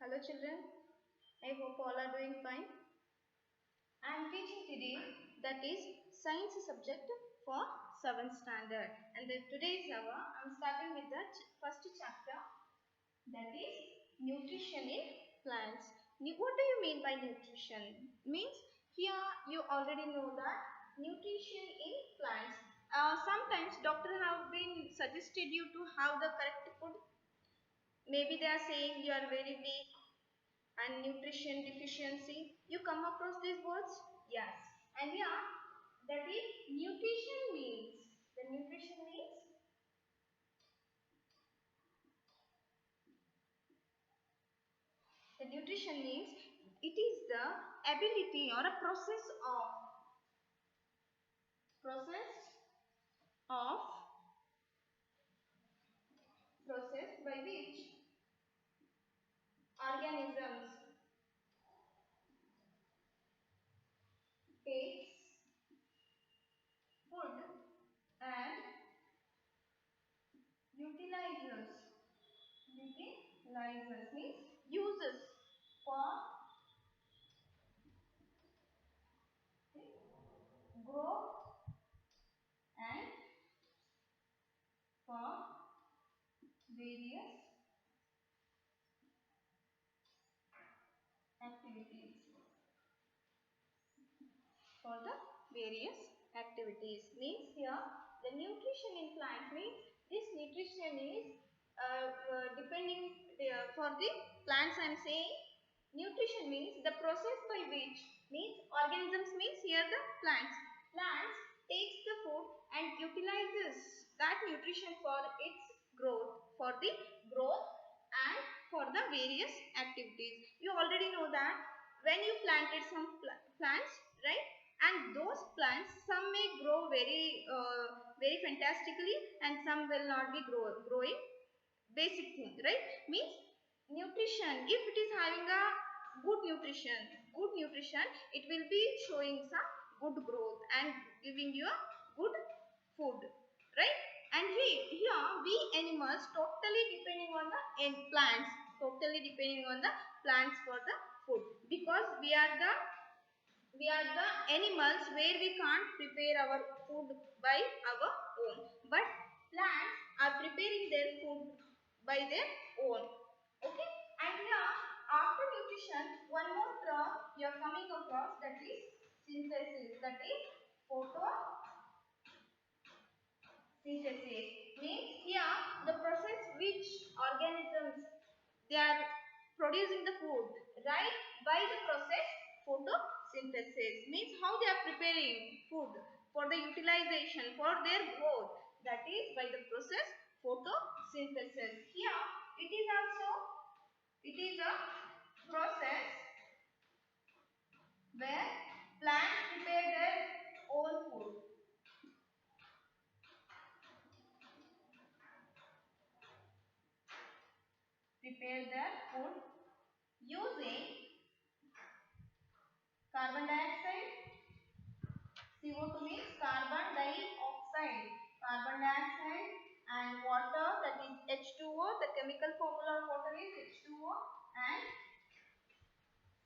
Hello children, I hope all are doing fine. I am teaching today that is science subject for 7th standard and today's hour I am starting with the first chapter that is nutrition in plants. What do you mean by nutrition? Means here you already know that nutrition in plants. Sometimes doctor have been suggested you to have the correct food. Maybe they are saying you are very weak and nutrition deficiency. You come across these words? Yes. And yeah, that is nutrition means. The nutrition means it is the ability or a process of process by which organisms takes food and utilizes means uses for growth and for various activities. For the various activities means here the nutrition in plant means this nutrition is depending for the plants. I am saying nutrition means the process by which means organisms means here the plants takes the food and utilizes that nutrition for its growth and for the various activities. You already know that when you planted some plants, right, and those plants some may grow very fantastically and some will not be growing basic thing, right. Means nutrition, if it is having a good nutrition, it will be showing some good growth and giving you a good food, right. And here we animals totally depending on the plants for the food, because we are the animals where we can't prepare our food by our own, but plants are preparing their food by their own. Okay, and here after nutrition one more term you are coming across, that is synthesis, that is photosynthesis. Means here the process which organisms they are producing the food, right, by the process photosynthesis. Means how they are preparing food for the utilization for their growth, that is by the process photosynthesis. Here it is a process where plants prepare their own food, using carbon dioxide. CO2 means carbon dioxide and water, that is H2O. The chemical formula of water is H2O, and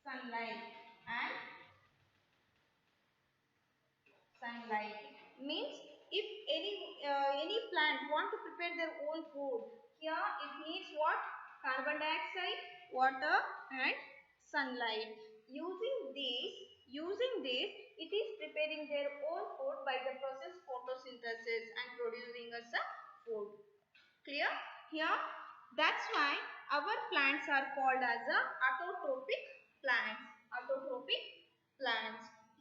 sunlight. And sunlight means if any plant want to prepare their own food, here it needs what? Carbon dioxide, water and sunlight. Using this it is preparing their own food by the process photosynthesis and producing us a food. Clear? Here that's why our plants are called as a autotrophic plants.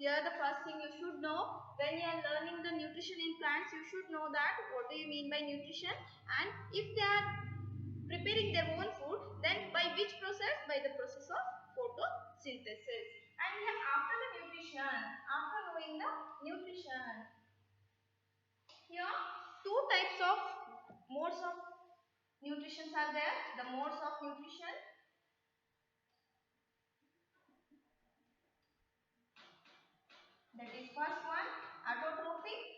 Here the first thing you should know, when you are learning the nutrition in plants, you should know that what do you mean by nutrition, and if they are preparing their own food, then by which process? By the process of photosynthesis. And here after knowing the nutrition, here two types of modes of nutrition are there. The modes of nutrition, that is first one autotrophic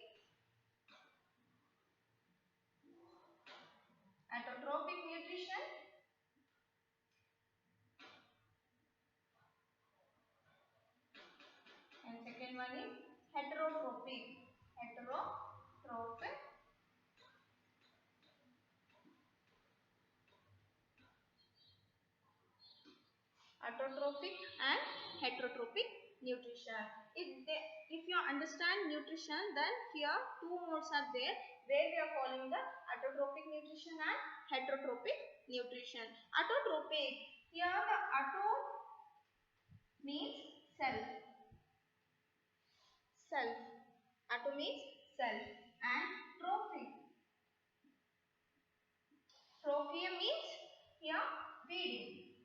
nutrition, Second one is heterotrophic. Heterotrophic. Autotrophic and heterotrophic nutrition. If you understand nutrition, then here two modes are there where we are calling the autotrophic nutrition and heterotrophic nutrition. Autotrophic, here the auto means self. Self. Auto means self. And trophic. Trophia means here feeding.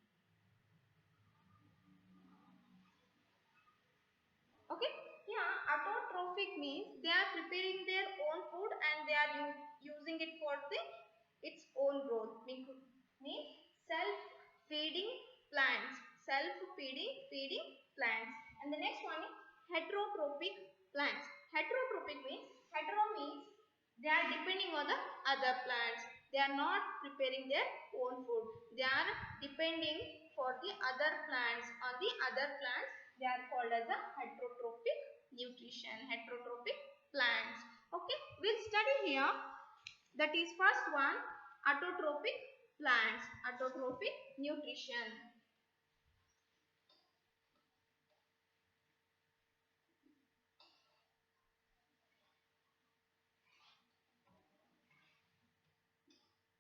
Okay, yeah, autotrophic means they are preparing their own food and they are using it for its own growth. Means self-feeding plants. Feeding plants. And the next one is heterotrophic plants. Heterotrophic means, hetero means they are depending on the other plants. They are not preparing their own food. They are depending for the other plants. On the other plants, they are called as a heterotrophic nutrition. Heterotrophic plants. Okay, we'll study here. That is first one, autotrophic plants. Autotrophic nutrition.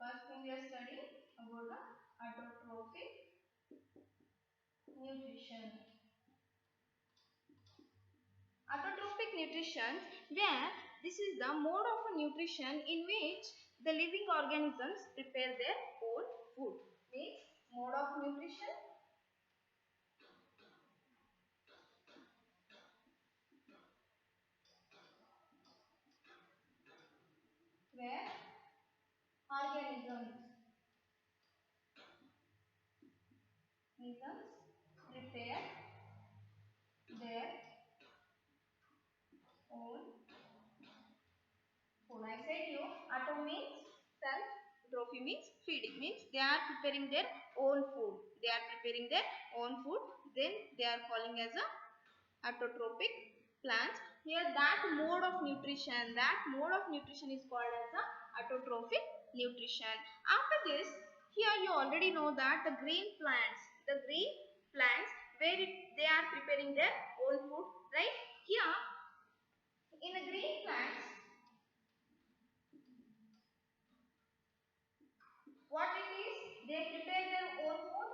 First thing we are studying about the autotrophic nutrition. Autotrophic nutrition, where this is the mode of nutrition in which the living organisms prepare their own food. Means mode of nutrition where organisms prepare their own food. I said you, auto means self, trophy means feeding, means they are preparing their own food. They are preparing their own food. Then they are calling as a autotrophic plants. Here that mode of nutrition is called as a autotrophic nutrition. After this, here you already know that the green plants where they are preparing their own food, right? Here in the green plants, what it is, they prepare their own food.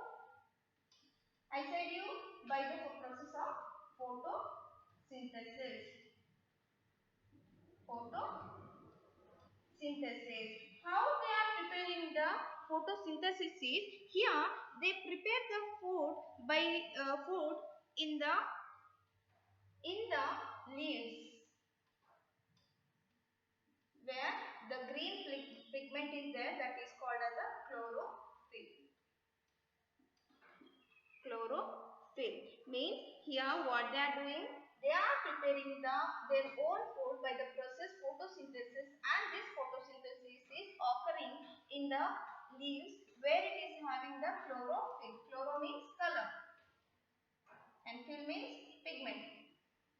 I said you, by the process of photosynthesis. Photosynthesis. How they are preparing the photosynthesis is, here they prepare the food by food in the leaves where the green pigment is there, that is called as a chlorophyll. Chlorophyll means here what they are doing, they are preparing their own food by the process photosynthesis, and this photosynthesis is occurring in the leaves where it is having the chlorophyll. Chloro means color and phyll means pigment.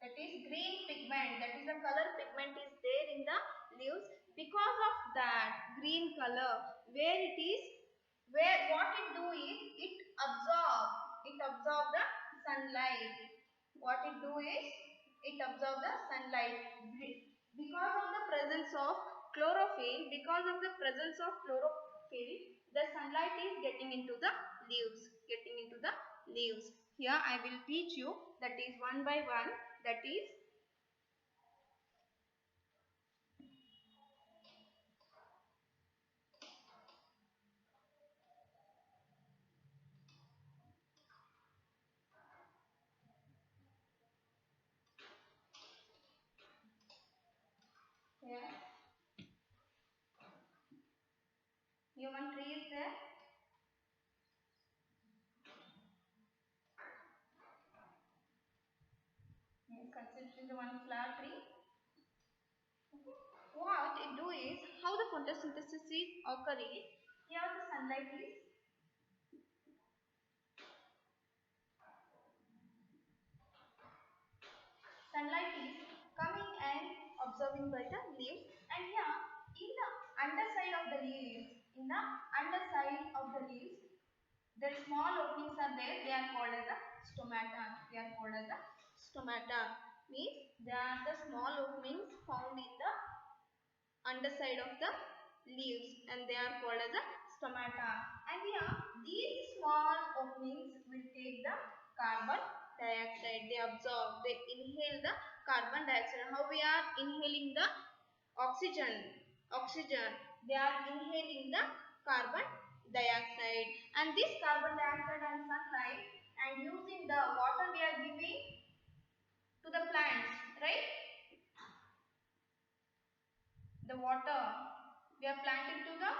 That is green pigment, that is the color pigment is there in the leaves. Because of that green color, where what it do is it absorb the sunlight. What it do is it absorb the sunlight. Because of the presence of chlorophyll, the sunlight is getting into the leaves. Here I will teach you, that is one by one. That is here human tree is there. Considering the one flower tree. Okay. What it do is, how the photosynthesis is occurring. Here the sunlight absorbing by the leaves. And here in the underside of the leaves, the small openings are there. They are called as the stomata. They are called as the stomata. Means they are the small openings found in the underside of the leaves, and they are called as the stomata. And here these small openings will take the carbon dioxide. They absorb, they inhale the carbon dioxide. How we are inhaling the oxygen, they are inhaling the carbon dioxide. And this carbon dioxide and sunlight, and using the water we are giving to the plants, right? The water we are planting to the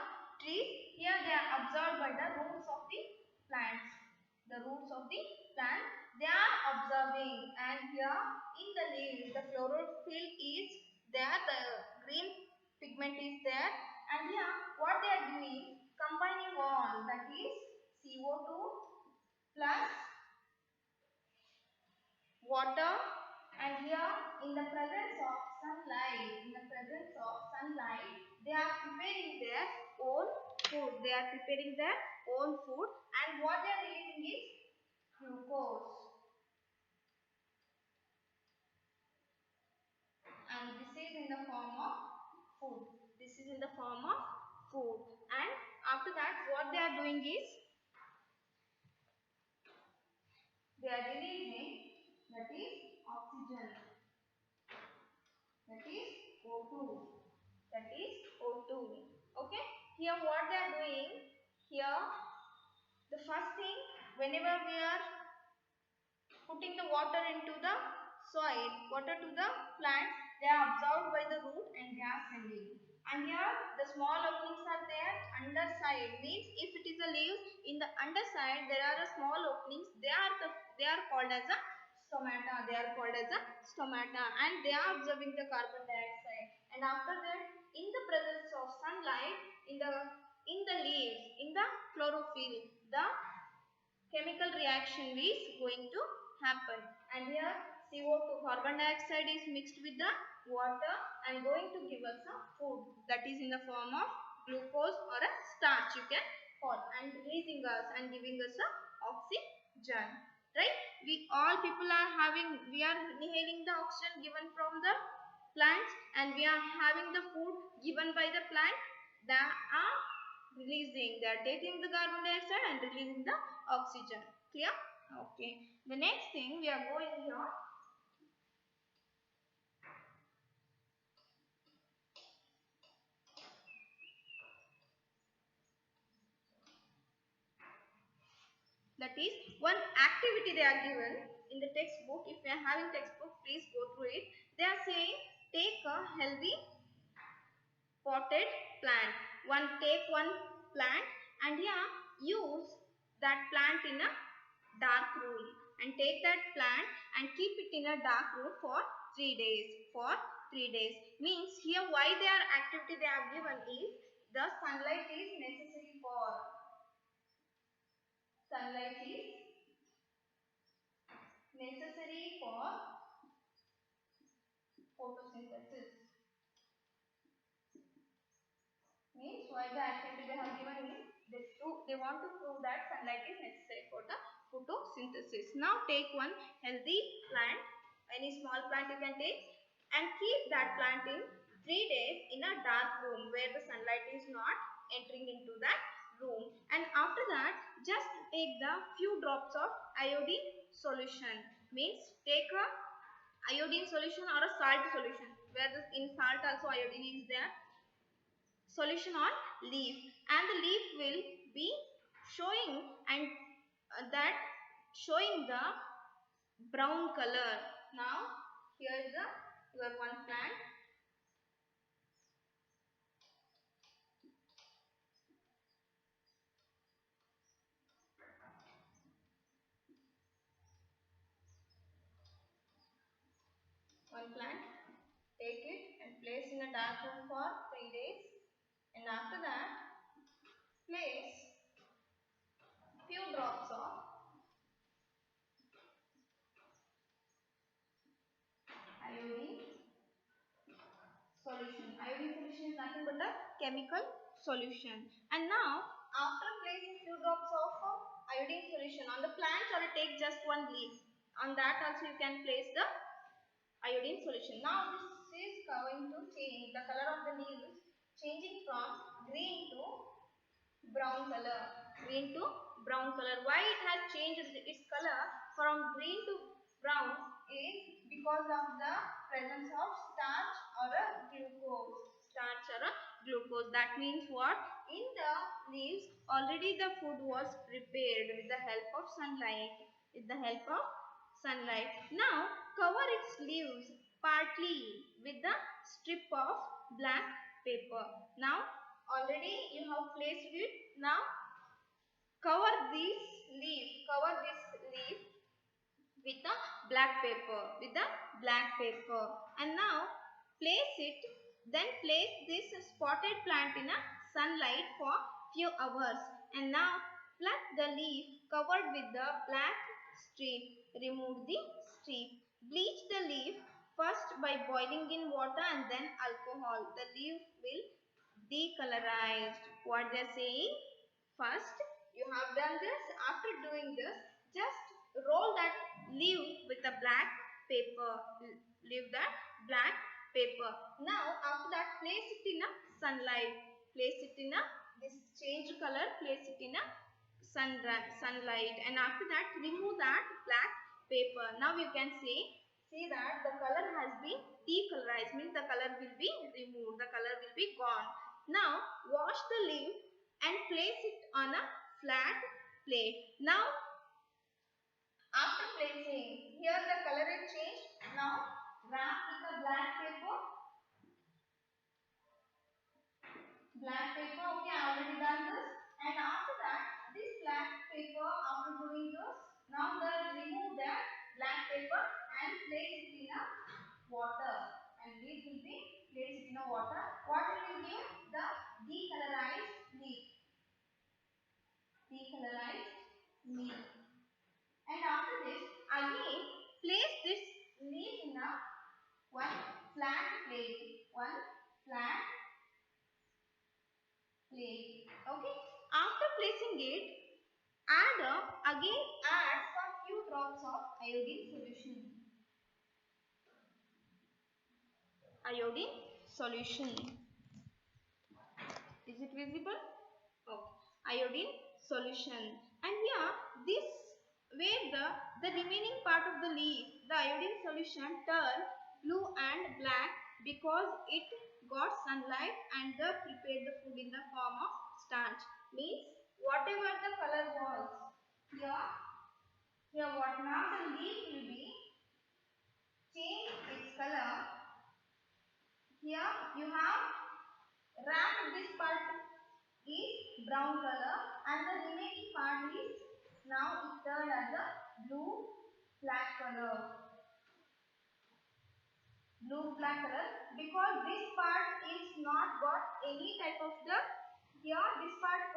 trees, here they are absorbed by the roots of the plants. The roots of the plant, they are absorbing. And here in the leaves, the chlorophyll is there, the green pigment is there. And here what they are doing, combining all, that is CO2 plus water. And here in the presence of sunlight, they are preparing their own food. And what they are releasing is glucose. And this is in the form of food. And after that what they are doing is, they are releasing, that is oxygen, that is O2. Okay. Here what they are doing, here the first thing, whenever we are putting the water into the soil, water to the plant, they are absorbed by the root and they are sending. And here the small openings are there. Underside means if it is a leaves, in the underside there are a small openings. They are called as a stomata. And they are absorbing the carbon dioxide. And after that, in the presence of sunlight, in the leaves, in the chlorophyll, the chemical reaction is going to happen. And here CO2, carbon dioxide, is mixed with the water and going to give us a food, that is in the form of glucose or a starch you can call, and releasing us and giving us a oxygen, right? We all people are we are inhaling the oxygen given from the plants, and we are having the food given by the plant. They are releasing, they are taking the carbon dioxide and releasing the oxygen. Clear? Okay. The next thing we are going here, that is one activity they are given in the textbook. If you are having textbook, please go through it. They are saying take a healthy potted plant. Take one plant and here use that plant in a dark room, and take that plant and keep it in a dark room for 3 days. Means here why their activity they have given is, the sunlight is necessary for photosynthesis. Means why the activity they have given is, they want to prove that sunlight is necessary for the photosynthesis. Now take one healthy plant, any small plant you can take, and keep that plant in 3 days in a dark room where the sunlight is not entering into that room. And after that just take the few drops of iodine solution. Means take a iodine solution or a salt solution, where in salt also iodine is there, solution on leaf, and the leaf will be showing, and that showing the brown color. Now here is your one plant. Take it and place in a dark room for 3 days, and after that place few drops of iodine solution is nothing but a chemical solution. And now after placing few drops of iodine solution on the plants, or take just one leaf, on that also you can place the iodine solution. Now this is going to change the color of the leaves, changing from green to brown color. Green to brown color. Why it has changed its color from green to brown is because of the presence of starch or a glucose. Starch or a glucose. That means what? In the leaves already the food was prepared with the help of sunlight. With the help of sunlight. Now cover its leaves partly with the strip of black paper. Now already you have placed it. Now cover this leaf with the black paper, and now place it, then place this spotted plant in a sunlight for few hours, and now pluck the leaf covered with the black strip. Remove the strip. Bleach the leaf first by boiling in water and then alcohol. The leaf will decolorize. What they are saying? First, you have done this. After doing this, just roll that leaf with a black paper. Leave that black paper. Now, after that, place it in a sunlight. Place it in a this changed color. Place it in a sunlight, and after that, remove that black paper. Now you can see that the color has been decolorized. Means the color will be removed. The color will be gone. Now wash the leaf and place it on a flat plate. Now after placing, here the color is changed. Now wrap with the black paper. Okay, I already done this. And after that, this black paper, after doing this, now remove that black paper and place it in a water. And this will be placed in a water. Water will give the decolorized leaf. And after this, again place this leaf in a one flat plate. Okay. After placing it, add some few drops of iodine solution. Is it visible? Okay. Iodine solution. And here this where the remaining part of the leaf, the iodine solution turn blue and black because it got sunlight and prepared the food in the form of starch. Means whatever the color was here what now the leaf will be change its color. Here you have wrapped this part is brown color and the remaining part is now it turned as a blue black color. Because this part is not got any type of the here this part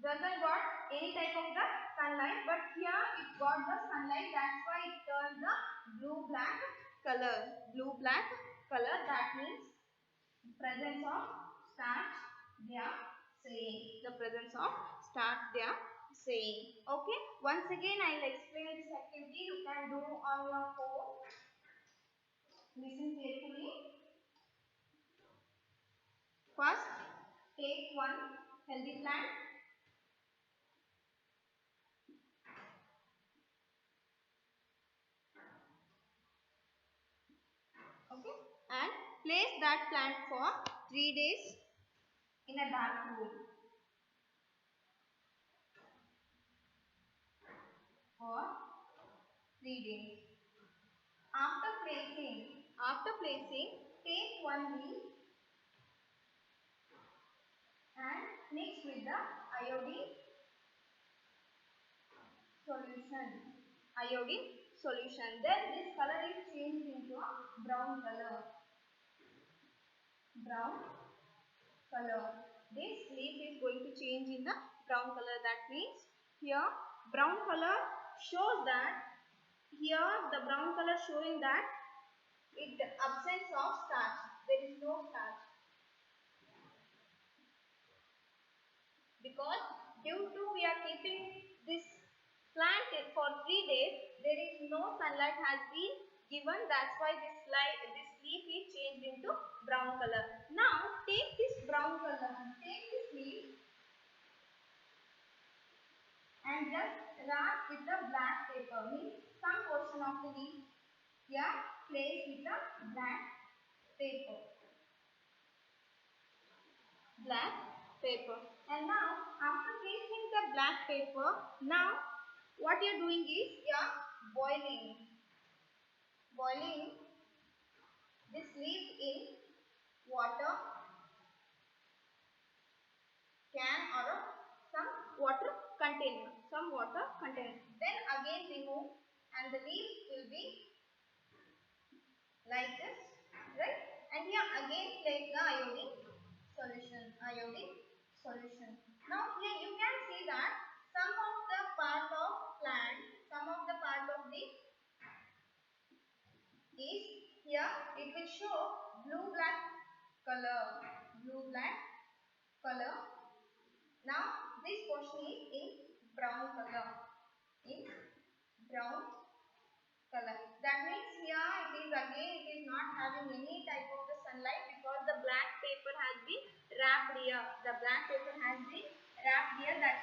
doesn't got any type of the sunlight, but here it got the sunlight, that's why it turned the blue black color. That means presence of starch they are saying. Okay, once again I will explain this activity. You can do on your phone. Listen carefully. First, take one healthy plant. Okay, and place that plant for 3 days in a dark room. For 3 days. After placing, take one leaf and mix with the iodine solution. Then this color is changed into a brown color. This leaf is going to change in the brown color. That means here brown color shows that showing that it absence of starch. There is no starch. because due to we are keeping this plant for 3 days, there is no sunlight has been given. That's why this leaf is changed into brown color. Now take this brown color, take this leaf and just wrap with the black paper. Means some portion of the leaf here placed with the black paper. Black paper. And now after placing the black paper, now what you are doing is you are boiling this leaf in water can or some water container. Then again remove and the leaf will be like this, right? And here again place the iodine solution. Now here you can see that some of the part of the is here it will show blue black color. Now this portion is in brown color. That means here it is not having any type of the sunlight because the black paper has been wrapped here. That's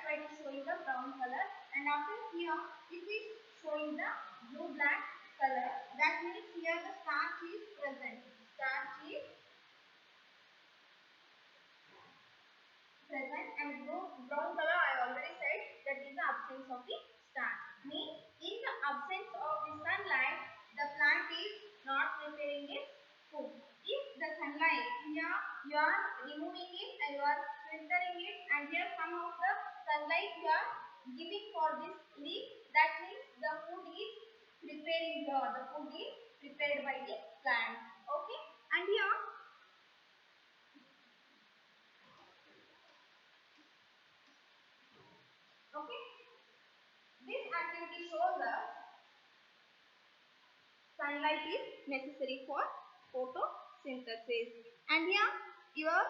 why it is showing the brown color. And after here it is showing the blue black color. That means here the starch is present. And brown color I already said that is the absence of the starch. Means in the absence of the sunlight, the plant is not preparing its food. If the sunlight here you are removing it and you are filtering it, and here some of the sunlight you are giving for this leaf, that means the food is preparing here. The food is prepared by the plant. Okay, and here this activity shows us sunlight is necessary for photosynthesis. And here you are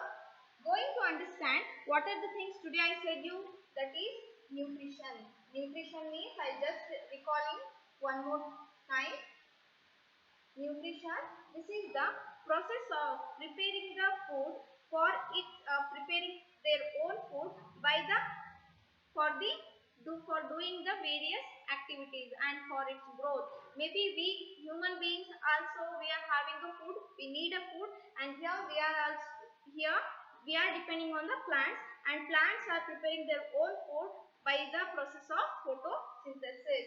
going to understand what are the things today I said you, that is nutrition. Nutrition means I just recalling one more time. Nutrition, this is the process of preparing the food for preparing their own food by the for doing the various activities and for its growth. Maybe we human beings also we are having a food, we need a food, and here we are depending on the plants, and plants are preparing their own food by the process of photosynthesis.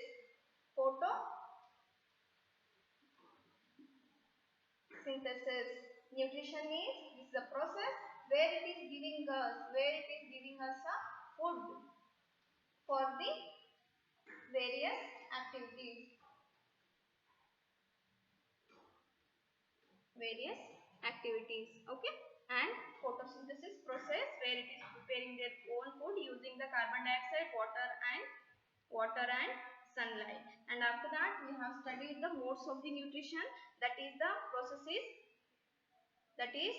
Nutrition means this is the process where it is giving us a food for the various activities. Okay, and photosynthesis process where it is preparing their own food using the carbon dioxide, water and sunlight. And after that we have studied the modes of the nutrition, that is the processes, that is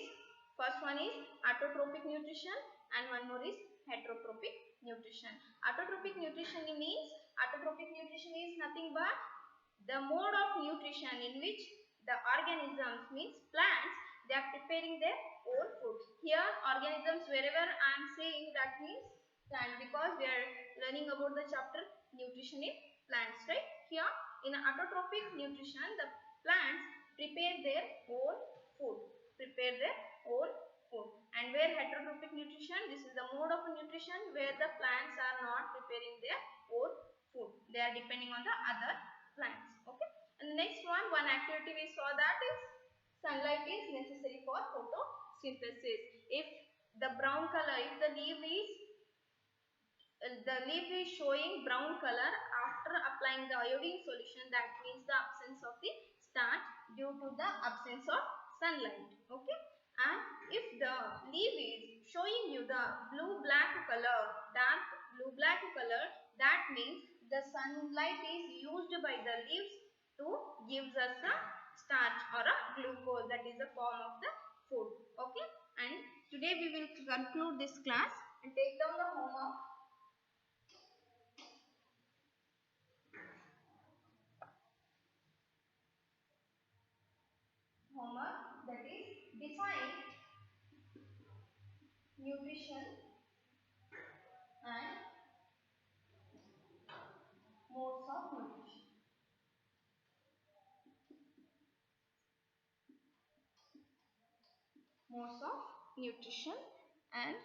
first one is autotrophic nutrition and one more is heterotrophic nutrition. Autotrophic nutrition is nothing but the mode of nutrition in which the organisms, means plants, they are preparing their own food. Here organisms, wherever I am saying, that means plant, because we are learning about the chapter nutrition in plants, right? Here in autotrophic nutrition, the plants prepare their own food. And where heterotrophic nutrition, this is the mode of nutrition where the plants are not preparing their own food, they are depending on the other plants. Okay, and the next one activity we saw, that is sunlight is necessary for photosynthesis. If the brown color, if the leaf is showing brown color after applying the iodine solution, that means the absence of the starch due to the absence of sunlight. Okay, and if the leaf is showing you the blue black color, dark blue black color, that means the sunlight is used by the leaves to gives us a starch or a glucose, that is a form of the food. Okay, and today we will conclude this class. and take down the homework. Homework, that is define nutrition and modes of nutrition. Modes of nutrition and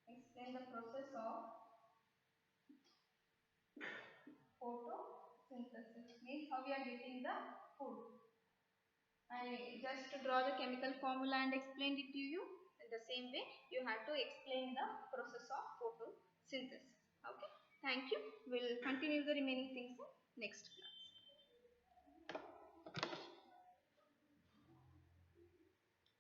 explain the process of photosynthesis, means how we are getting the food. I just draw the chemical formula and explained it to you. In the same way, you have to explain the process of photosynthesis. Okay. Thank you. We'll continue the remaining things in next class.